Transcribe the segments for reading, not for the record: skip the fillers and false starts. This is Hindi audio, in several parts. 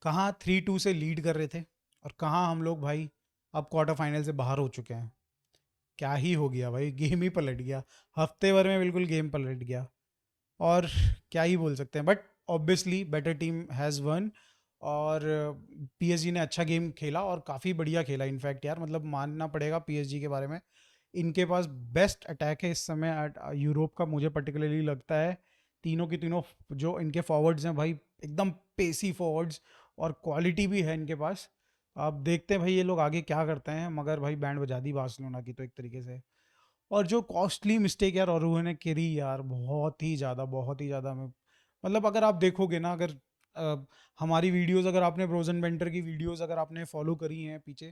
कहाँ 3-2 से लीड कर रहे थे और कहाँ हम लोग भाई अब क्वार्टर फाइनल से बाहर हो चुके हैं। क्या ही हो गया भाई, गेम ही पलट गया। हफ्ते भर में बिल्कुल गेम पलट गया। और क्या ही बोल सकते हैं, but obviously better team has one. और पीएसजी ने अच्छा गेम खेला और काफ़ी बढ़िया खेला इनफैक्ट यार, मतलब मानना पड़ेगा पीएसजी के बारे में। इनके पास बेस्ट अटैक है इस समय यूरोप का, मुझे पर्टिकुलरली लगता है। तीनों की तीनों जो इनके फॉरवर्ड्स हैं भाई, एकदम पेसी फॉरवर्ड्स, और क्वालिटी भी है इनके पास। अब देखते हैं भाई ये लोग आगे क्या करते हैं, मगर भाई बैंड बजा दी बार्सिलोना की तो एक तरीके से। और जो कॉस्टली मिस्टेक यार ओरुओ ने करी यार, बहुत ही ज़्यादा में, मतलब अगर आप देखोगे ना, अगर अ, हमारी वीडियोस, अगर आपने ब्रोजन बेंटर की वीडियोस अगर आपने फॉलो करी हैं पीछे,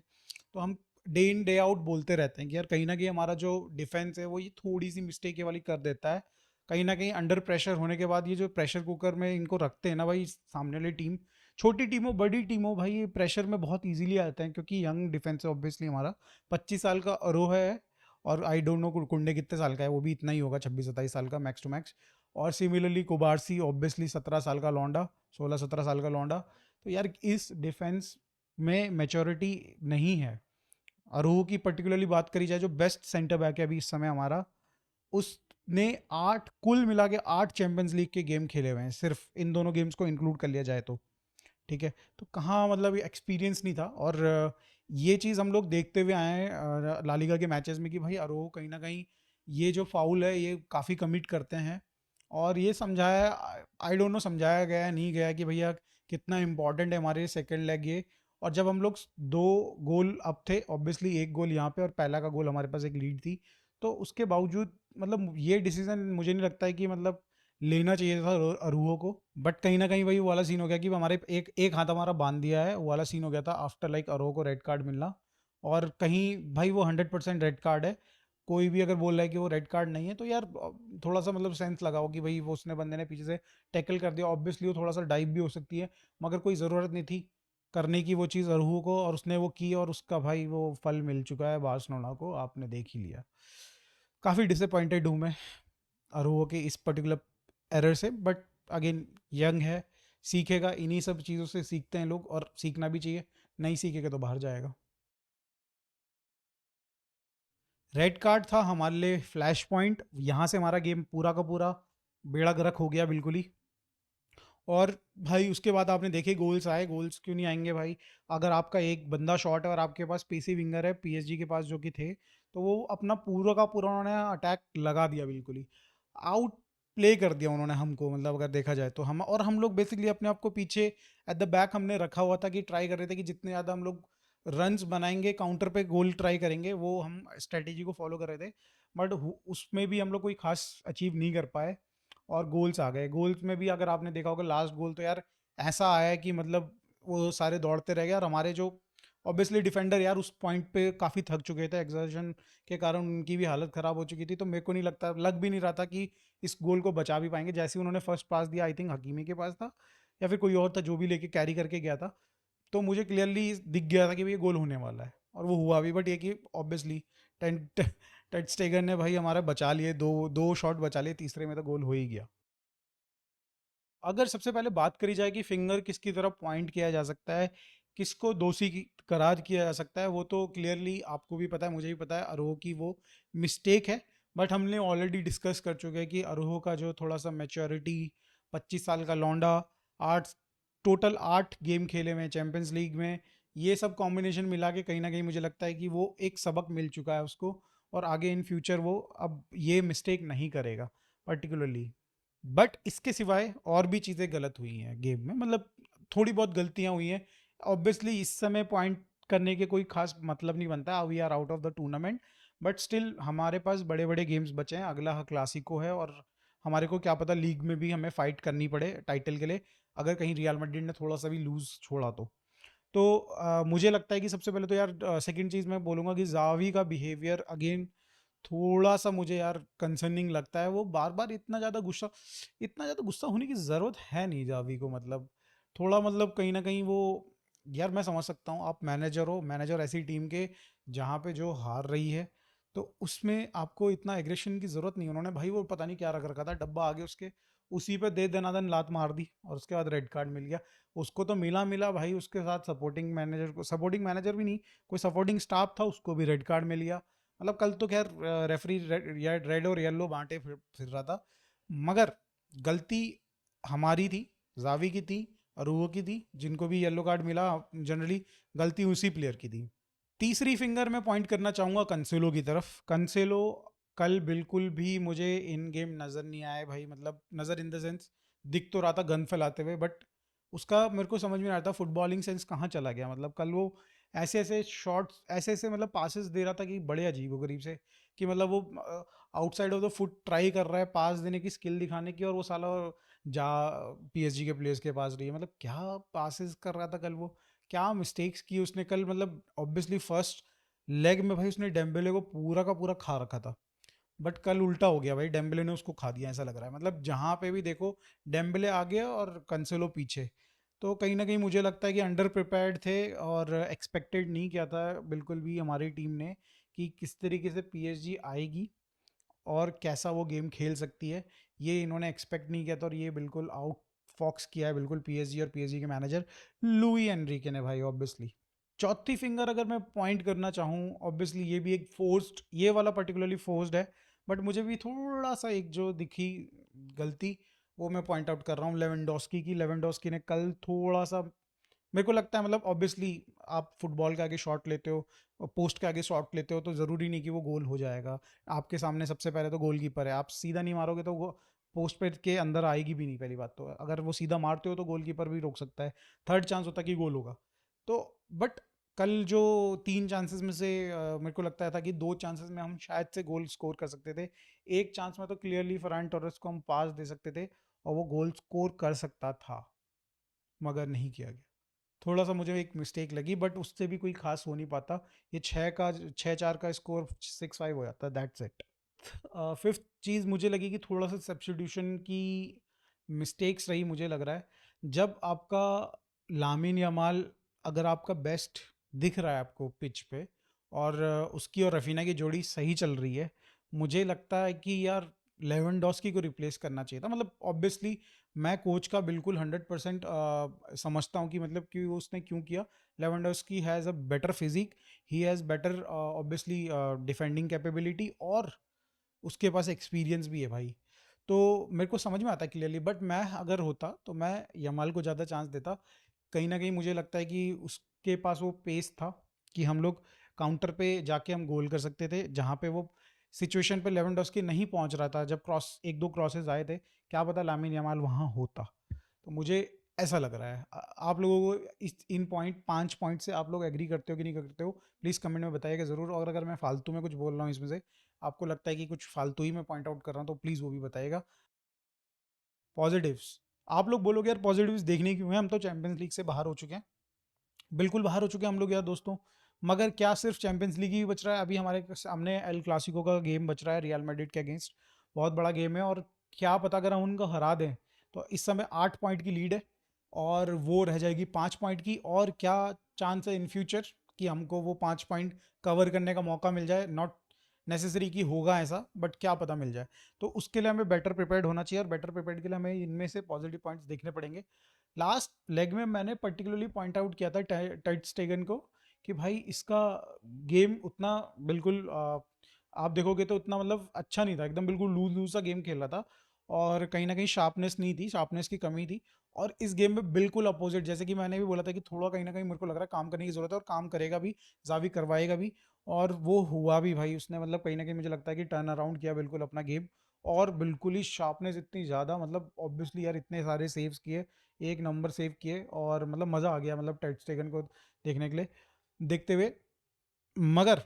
तो हम डे इन डे आउट बोलते रहते हैं कि यार कहीं ना कहीं हमारा जो डिफेंस है वो ये थोड़ी सी मिस्टेक ये वाली कर देता है। कहीं ना कहीं अंडर प्रेशर होने के बाद ये जो प्रेशर कुकर में इनको रखते हैं ना भाई, सामने वाली टीम, छोटी टीम हो बड़ी टीम हो भाई, ये प्रेशर में बहुत इजीली आते हैं, क्योंकि यंग डिफेंस है ऑब्वियसली हमारा। 25 साल का अरोहा है, और आई डोंट नो कुंडे कितने साल का है, वो भी इतना ही होगा, 26-27 साल का मैक्स टू मैक्स। और सिमिलरली कुबारसी ऑब्वियसली 17 साल का लौंडा, 16-17 साल का लौंडा। तो यार इस डिफेंस में मेच्योरिटी नहीं है। अरोहो की पर्टिकुलरली बात करी जाए, जो बेस्ट सेंटर बैक है अभी इस समय हमारा, उसने 8 चैंपियंस लीग के गेम खेले हुए हैं, सिर्फ इन दोनों गेम्स को इंक्लूड कर लिया जाए तो। ठीक है, तो कहाँ मतलब एक्सपीरियंस नहीं था। और ये चीज़ हम लोग देखते हुए आए हैं लालिगा के मैचेस में कि भाई अरोहो कहीं ना कहीं ये जो फाउल है ये काफ़ी कमिट करते हैं। और ये समझाया, आई डोंट नो समझाया गया है नहीं गया कि भैया कितना इंपॉर्टेंट है हमारे सेकंड लेग ये। और जब हम लोग 2 गोल अप थे, ऑब्वियसली एक गोल यहाँ पे और पहला का गोल हमारे पास एक लीड थी, तो उसके बावजूद मतलब ये डिसीजन मुझे नहीं लगता है कि मतलब लेना चाहिए था अरूहो को। बट कहीं ना कहीं वही वाला सीन हो गया कि हमारे एक एक हाथ हमारा बांध दिया है, वो वाला सीन हो गया था आफ्टर लाइक अरूहो को रेड कार्ड मिलना। और कहीं भाई वो 100% रेड कार्ड है। कोई भी अगर बोल रहा है कि वो रेड कार्ड नहीं है तो यार थोड़ा सा मतलब सेंस लगाओ कि भाई वो उसने बंदे ने पीछे से टैकल कर दिया, ऑब्वियसली वो थोड़ा सा डाइव भी हो सकती है, मगर कोई ज़रूरत नहीं थी करने की वो चीज़ अरूहो को, और उसने वो की और उसका भाई वो फल मिल चुका है बार्सिलोना को, आपने देख ही लिया। काफ़ी डिसअपॉइंटेड हूँ मैं अरूहो के इस पर्टिकुलर एरर से, बट अगेन यंग है, सीखेगा, इन्हीं सब चीज़ों से सीखते हैं लोग, और सीखना भी चाहिए। नहीं सीखेगा तो बाहर जाएगा। रेड कार्ड था हमारे लिए फ्लैश पॉइंट, यहाँ से हमारा गेम पूरा का पूरा बेड़ा गर्क हो गया बिल्कुल ही। और भाई उसके बाद आपने देखे गोल्स आए, गोल्स क्यों नहीं आएंगे भाई, अगर आपका एक बंदा शॉट है और आपके पास पीसी विंगर है पीएसजी के पास जो कि थे, तो वो अपना पूरा का पूरा उन्होंने अटैक लगा दिया बिल्कुल ही, आउट प्ले कर दिया उन्होंने हमको, मतलब अगर देखा जाए तो हम लोग बेसिकली अपने आप को पीछे एट द बैक हमने रखा हुआ था कि ट्राई कर रहे थे कि जितने ज़्यादा हम लोग रन्स बनाएंगे काउंटर पे गोल ट्राई करेंगे, वो हम स्ट्रेटेजी को फॉलो कर रहे थे। बट उसमें भी हम लोग कोई खास अचीव नहीं कर पाए, और गोल्स आ गए। गोल्स में भी अगर आपने देखा होगा लास्ट गोल तो यार ऐसा आया है कि मतलब वो सारे दौड़ते रह गए, और हमारे जो ऑब्वियसली डिफेंडर यार उस पॉइंट पे काफ़ी थक चुके थे, एग्जर्शन के कारण उनकी भी हालत ख़राब हो चुकी थी, तो मेरे को नहीं लगता, लग भी नहीं रहा था कि इस गोल को बचा भी पाएंगे। जैसे ही उन्होंने फर्स्ट पास दिया, आई थिंक हकीमी के पास था या फिर कोई और था जो भी लेके कैरी करके गया था, तो मुझे क्लियरली दिख गया था कि ये गोल होने वाला है, और वो हुआ भी। बट ये कि ऑब्वियसली टेंट टेट स्टेगन ने भाई हमारा बचा लिए, दो दो शॉट बचा लिए, तीसरे में तो गोल हो ही गया। अगर सबसे पहले बात करी जाए कि फिंगर किसकी तरफ पॉइंट किया जा सकता है, किसको दोषी करार किया जा सकता है, वो तो क्लियरली आपको भी पता है, मुझे भी पता है, अरोह की वो मिस्टेक है। बट हमने ऑलरेडी डिस्कस कर चुके हैं कि अरोह का जो थोड़ा सा मैच्योरिटी, 25 साल का लौंडा, 8 गेम खेले हुए चैंपियंस लीग में, ये सब कॉम्बिनेशन मिला के कहीं ना कहीं मुझे लगता है कि वो एक सबक मिल चुका है उसको, और आगे इन फ्यूचर वो अब ये मिस्टेक नहीं करेगा पर्टिकुलरली। बट इसके सिवाय और भी चीज़ें गलत हुई हैं गेम में, मतलब थोड़ी बहुत गलतियां हुई हैं। ऑब्वियसली इस समय पॉइंट करने के कोई खास मतलब नहीं बनता, we are out of the tournament. But still हमारे पास बड़े बड़े गेम्स बचे हैं, अगला क्लासिको है, और हमारे को क्या पता लीग में भी हमें फाइट करनी पड़े टाइटल के लिए, अगर कहीं रियल मैड्रिड ने थोड़ा सा भी लूज छोड़ा तो मुझे लगता है कि सबसे पहले तो यार सेकंड चीज़ मैं बोलूँगा कि जावी का बिहेवियर अगेन थोड़ा सा मुझे यार कंसर्निंग लगता है। वो बार बार इतना ज़्यादा गुस्सा होने की ज़रूरत है नहीं जावी को, मतलब थोड़ा मतलब कहीं ना कहीं वो, यार मैं समझ सकता हूँ आप मैनेजर हो, मैनेजर ऐसी टीम के जहाँ पे जो हार रही है, तो उसमें आपको इतना एग्रेशन की ज़रूरत नहीं। उन्होंने भाई वो पता नहीं क्या रख रखा था डब्बा आगे उसके, उसी पे दे दनादन लात मार दी और उसके बाद रेड कार्ड मिल गया। उसको तो मिला भाई, उसके साथ सपोर्टिंग मैनेजर भी नहीं, कोई सपोर्टिंग स्टाफ था, उसको भी रेड कार्ड मिल गया। मतलब कल तो खैर रेफरी रेड और येलो बांटे फिर रहा था, मगर गलती हमारी थी, जावी की थी, अरूवो की थी, जिनको भी येलो कार्ड मिला जनरली गलती उसी प्लेयर की थी। तीसरी फिंगर मैं पॉइंट करना चाहूँगा कंसेलो की तरफ। कंसेलो कल बिल्कुल भी मुझे इन गेम नज़र नहीं आए भाई, मतलब नज़र इन द सेंस दिख तो रहा था गन फैलाते हुए, बट उसका मेरे को समझ में नहीं आता फुटबॉलिंग सेंस कहाँ चला गया। मतलब कल वो ऐसे ऐसे शॉट्स, ऐसे ऐसे मतलब पासेस दे रहा था कि बड़े अजीब गरीब से, कि मतलब वो outside of the foot try कर रहा है पास देने की, स्किल दिखाने की, और वो साला जा पीएसजी के प्लेयर्स के पास रही है। मतलब क्या पासेस कर रहा था कल वो, क्या मिस्टेक्स की उसने कल। मतलब ऑब्वियसली फर्स्ट लेग में भाई उसने डेम्बेले को पूरा का पूरा खा रखा था, बट कल उल्टा हो गया भाई, डेम्बेले ने उसको खा दिया ऐसा लग रहा है। मतलब जहाँ पे भी देखो डेम्बेले आगे और कंसेलो पीछे, तो कहीं ना कहीं मुझे लगता है कि अंडर प्रिपेयर्ड थे और एक्सपेक्टेड नहीं किया था बिल्कुल भी हमारी टीम ने कि किस तरीके से पीएसजी आएगी और कैसा वो गेम खेल सकती है। ये इन्होंने एक्सपेक्ट नहीं किया था और ये बिल्कुल आउट फॉक्स किया है बिल्कुल पीएसजी और पीएसजी के मैनेजर लुई एनरिके ने भाई ऑब्वियसली। चौथी फिंगर अगर मैं पॉइंट करना चाहूँ, ऑब्वियसली ये भी एक फोर्स्ड, ये वाला पर्टिकुलरली फोर्स्ड है, बट मुझे भी थोड़ा सा एक जो दिखी गलती, वो मैं पॉइंट आउट कर रहा हूँ लेवेंडोस्की की। लेवेंडोस्की ने कल थोड़ा सा, मेरे को लगता है, मतलब ऑब्वियसली आप फुटबॉल के आगे शॉट लेते हो, पोस्ट के आगे शॉट लेते हो, तो ज़रूरी नहीं कि वो गोल हो जाएगा। आपके सामने सबसे पहले तो गोलकीपर है, आप सीधा नहीं मारोगे तो वो पोस्ट पे के अंदर आएगी भी नहीं। पहली बात तो अगर वो सीधा मारते हो तो गोलकीपर भी रोक सकता है, थर्ड चांस होता है कि गोल होगा। तो बट कल जो 3 चांसेस में से मेरे को लगता था कि 2 चांसेस में हम शायद से गोल स्कोर कर सकते थे। एक चांस में तो क्लियरली फरहान टोरेस को हम पास दे सकते थे और वो गोल स्कोर कर सकता था, मगर नहीं किया गया। थोड़ा सा मुझे एक मिस्टेक लगी, बट उससे भी कोई खास हो नहीं पाता। ये 6-4 का स्कोर 6-5 हो जाता है, दैट्स इट। फिफ्थ चीज़ मुझे लगी कि थोड़ा सा सब्स्टिट्यूशन की मिस्टेक्स रही, मुझे लग रहा है। जब आपका लामिन यमाल, अगर आपका बेस्ट दिख रहा है आपको पिच पे, और उसकी और रफीना की जोड़ी सही चल रही है, मुझे लगता है कि यार लेवेंडोस्की को रिप्लेस करना चाहिए था। मतलब ऑब्वियसली मैं कोच का बिल्कुल 100% समझता हूँ कि मतलब कि उसने क्यों किया। Lewandowski has a better physique, he has better obviously defending capability, और उसके पास एक्सपीरियंस भी है भाई। तो मेरे को समझ में आता है क्लियरली, बट मैं अगर होता तो मैं यमाल को ज़्यादा चांस देता। कहीं ना कहीं मुझे लगता है कि उसके पास वो पेस था कि हम लोग काउंटर पे जाके हम गोल कर सकते थे, जहाँ पे वो सिचुएशन पे लेवेंडोस्की नहीं पहुंच रहा था। जब एक दो क्रॉसेस आए थे, क्या पता लामिन यमाल वहाँ होता। तो मुझे ऐसा लग रहा है। आप लोगों को इन 5 पॉइंट से आप लोग एग्री करते हो कि नहीं करते हो, प्लीज़ कमेंट में बताइएगा ज़रूर। और अगर मैं फालतू में कुछ बोल रहा हूँ इसमें से, आपको लगता है कि कुछ फालतू ही मैं पॉइंट आउट कर रहा हूँ, तो प्लीज़ वो भी बताइएगा। पॉजिटिव्स, आप लोग बोलोगे यार पॉजिटिव्स देखने क्यों हैं, हम तो चैंपियंस लीग से बाहर हो चुके हैं। बिल्कुल बाहर हो चुके हैं हम लोग यार दोस्तों, मगर क्या सिर्फ चैंपियंस लीग ही बच रहा है? अभी हमारे सामने एल क्लासिको का गेम बच रहा है रियल मैड्रिड के अगेंस्ट, बहुत बड़ा गेम है। और क्या पता अगर हम उनको हरा दें तो इस समय 8 पॉइंट की लीड है और वो रह जाएगी 5 पॉइंट की। और क्या चांस है इन फ्यूचर कि हमको वो 5 पॉइंट कवर करने का मौका मिल जाए? नॉट नेसेसरी कि होगा ऐसा, बट क्या पता मिल जाए। तो उसके लिए हमें बेटर प्रिपेयर्ड होना चाहिए, और बेटर प्रिपेयर्ड के लिए हमें इनमें से पॉजिटिव पॉइंट्स देखने पड़ेंगे। लास्ट लेग में मैंने पर्टिकुलरली पॉइंट आउट किया था टेट स्टेगन को कि भाई इसका गेम उतना बिल्कुल आप देखोगे तो उतना मतलब अच्छा नहीं था, एकदम बिल्कुल लूज लूज सा गेम खेल रहा था, और कहीं ना कहीं शार्पनेस नहीं थी, शार्पनेस की कमी थी। और इस गेम में बिल्कुल अपोजिट, जैसे कि मैंने भी बोला था कि थोड़ा कहीं ना कहीं मेरे को लग रहा है काम करने की जरूरत है, और काम करेगा भी, जावी करवाएगा भी, और वो हुआ भी भाई। उसने मतलब कहीं ना कहीं मुझे लगता है कि टर्न अराउंड किया बिल्कुल अपना गेम, और बिल्कुल ही शार्पनेस इतनी ज़्यादा, मतलब ऑब्वियसली यार इतने सारे सेव्स किए, एक नंबर सेव किए, और मतलब मज़ा आ गया मतलब टेट स्टेगन को देखने के लिए, देखते हुए। मगर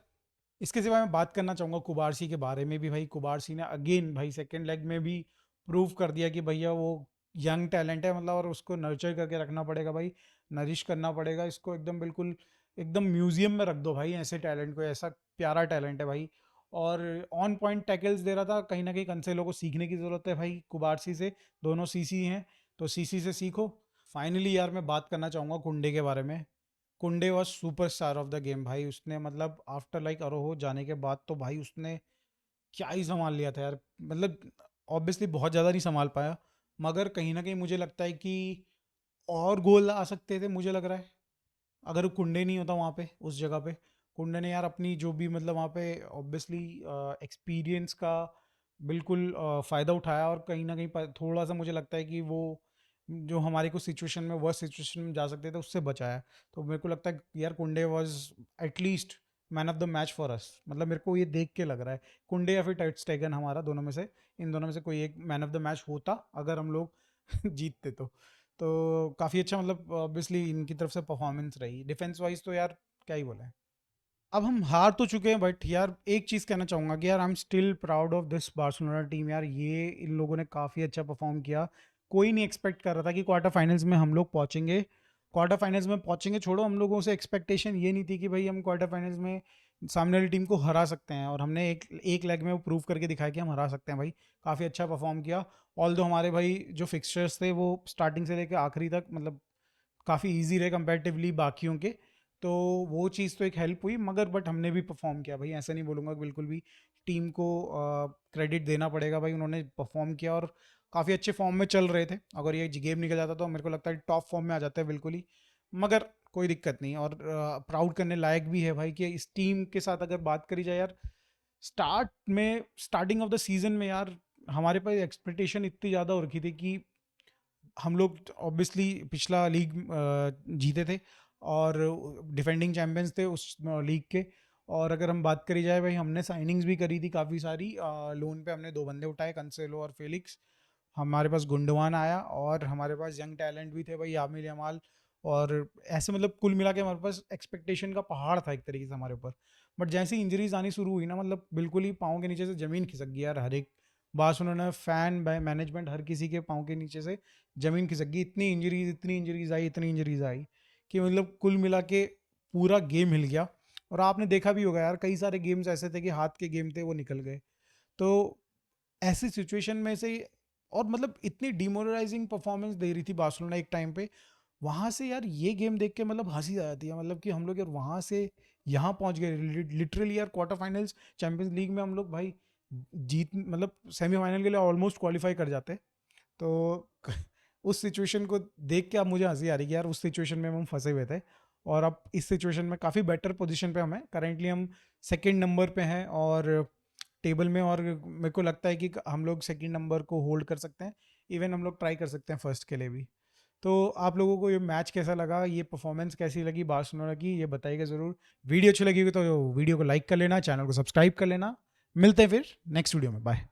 इसके सिवा मैं बात करना चाहूँगा कुबारसी के बारे में भी। भाई कुबारसी ने अगेन भाई सेकेंड लेग में भी प्रूव कर दिया कि भैया वो यंग टैलेंट है, मतलब, और उसको नर्चर करके रखना पड़ेगा भाई, नरिश करना पड़ेगा इसको, एकदम बिल्कुल एकदम म्यूजियम में रख दो भाई ऐसे टैलेंट को, ऐसा प्यारा टैलेंट है भाई। और ऑन पॉइंट टैकल्स दे रहा था, कहीं ना कहीं कंसेलो को सीखने की ज़रूरत है भाई कुबारसी से, दोनों सीसी हैं तो सीसी से सीखो। फाइनली यार मैं बात करना चाहूँगा कुंडे के बारे में। कुंडे was super star of the game भाई। उसने मतलब आफ्टर लाइक अरोहो जाने के बाद तो भाई उसने क्या ही संभाल लिया था यार। मतलब ऑब्वियसली बहुत ज़्यादा नहीं संभाल पाया, मगर कहीं ना कहीं मुझे लगता है कि और गोल आ सकते थे, मुझे लग रहा है, अगर कुंडे नहीं होता वहाँ पे उस जगह पे। कुंडे ने यार अपनी जो भी मतलब वहाँ पे ऑब्वियसली एक्सपीरियंस का बिल्कुल फ़ायदा उठाया, और कहीं ना कहीं थोड़ा सा मुझे लगता है कि वो जो हमारे को सिचुएशन में वर्स्ट सिचुएशन में जा सकते थे उससे बचाया। तो मेरे को लगता है यार कुंडे was at least man of the match for us. मतलब मेरे को ये देख के लग रहा है कुंडे या फिर टर स्टेगन, हमारा दोनों में से, इन दोनों में से कोई एक मैन ऑफ द मैच होता अगर हम लोग जीतते तो काफ़ी अच्छा, मतलब ऑब्वियसली इनकी तरफ से परफॉर्मेंस रही डिफेंस वाइज, तो यार क्या ही बोले। अब हम हार तो चुके हैं, बट यार एक चीज़ कहना चाहूँगा कि यार I am still proud of this Barcelona team. यार ये इन लोगों ने काफ़ी अच्छा परफॉर्म किया। कोई नहीं एक्सपेक्ट कर रहा था कि क्वार्टर फाइनल्स में हम लोग पहुँचेंगे। क्वार्टर फाइनल्स में पहुँचेंगे छोड़ो, हम लोगों से एक्सपेक्टेशन ये नहीं थी कि भाई हम क्वार्टर फाइनल्स में सामने वाली टीम को हरा सकते हैं, और हमने एक लेग में वो प्रूव करके दिखाया कि हम हरा सकते हैं भाई। काफ़ी अच्छा परफॉर्म किया। ऑल दो हमारे भाई जो फिक्सचर्स थे वो स्टार्टिंग से लेकर आखिरी तक मतलब काफ़ी इजी रहे कंपैरेटिवली बाकियों के, तो वो चीज़ तो एक हेल्प हुई। मगर बट हमने भी परफॉर्म किया भाई, ऐसा नहीं बोलूँगा बिल्कुल भी। टीम को क्रेडिट देना पड़ेगा भाई, उन्होंने परफॉर्म किया और काफ़ी अच्छे फॉर्म में चल रहे थे। अगर ये गेम निकल जाता तो मेरे को लगता है टॉप फॉर्म में आ जाता है बिल्कुल ही। मगर कोई दिक्कत नहीं, और प्राउड करने लायक भी है भाई कि इस टीम के साथ अगर बात करी जाए यार, स्टार्टिंग ऑफ द सीजन में यार हमारे पास एक्सपेक्टेशन इतनी ज़्यादा हो रखी थी कि हम लोग ऑब्वियसली पिछला लीग जीते थे और डिफेंडिंग चैंपियंस थे उस लीग के। और अगर हम बात करी जाए भाई, हमने साइनिंग्स भी करी थी काफ़ी सारी। लोन पे हमने 2 बंदे उठाए, कंसेलो और फेलिक्स। हमारे पास गुंडवान आया, और हमारे पास यंग टैलेंट भी थे भाई, यामिल यमाल। और ऐसे मतलब कुल मिला के हमारे पास एक्सपेक्टेशन का पहाड़ था एक तरीके से हमारे ऊपर। बट जैसे इंजरीज आनी शुरू हुई ना, मतलब बिल्कुल ही पाँव के नीचे से ज़मीन खिसक गई यार। हर एक बात उन्होंने फैन मैनेजमेंट हर किसी के पाँव के नीचे से ज़मीन खिसक गई। इतनी इंजरीज आई कि मतलब कुल मिला के पूरा गेम हिल गया। और आपने देखा भी होगा यार, कई सारे गेम्स ऐसे थे कि हाथ के गेम थे वो निकल गए। तो ऐसी सिचुएशन में से, और मतलब इतनी डिमोरलाइजिंग परफॉर्मेंस दे रही थी बार्सिलोना एक टाइम पे, वहाँ से यार ये गेम देख के मतलब हंसी आ जाती है। मतलब कि हम लोग यार वहाँ से यहाँ पहुँच गए लिटरली यार। क्वार्टर फाइनल्स चैंपियंस लीग में हम लोग भाई जीत मतलब सेमीफाइनल के लिए ऑलमोस्ट क्वालिफाई कर जाते। तो उस सिचुएशन को देख के अब मुझे हंसी आ रही है यार, उस सिचुएशन में हम फंसे हुए थे। और अब इस सिचुएशन में काफ़ी बेटर पोजीशन पे हमें करेंटली हम सेकंड नंबर पे हैं और टेबल में। और मेरे को लगता है कि हम लोग सेकंड नंबर को होल्ड कर सकते हैं। इवन हम लोग ट्राई कर सकते हैं फर्स्ट के लिए भी। तो आप लोगों को ये मैच कैसा लगा, ये परफॉर्मेंस कैसी लगी बार्सिलोना की, ये बताइएगा ज़रूर। वीडियो अच्छी लगी तो वीडियो को लाइक कर लेना, चैनल को सब्सक्राइब कर लेना। मिलते हैं फिर नेक्स्ट वीडियो में, बाय।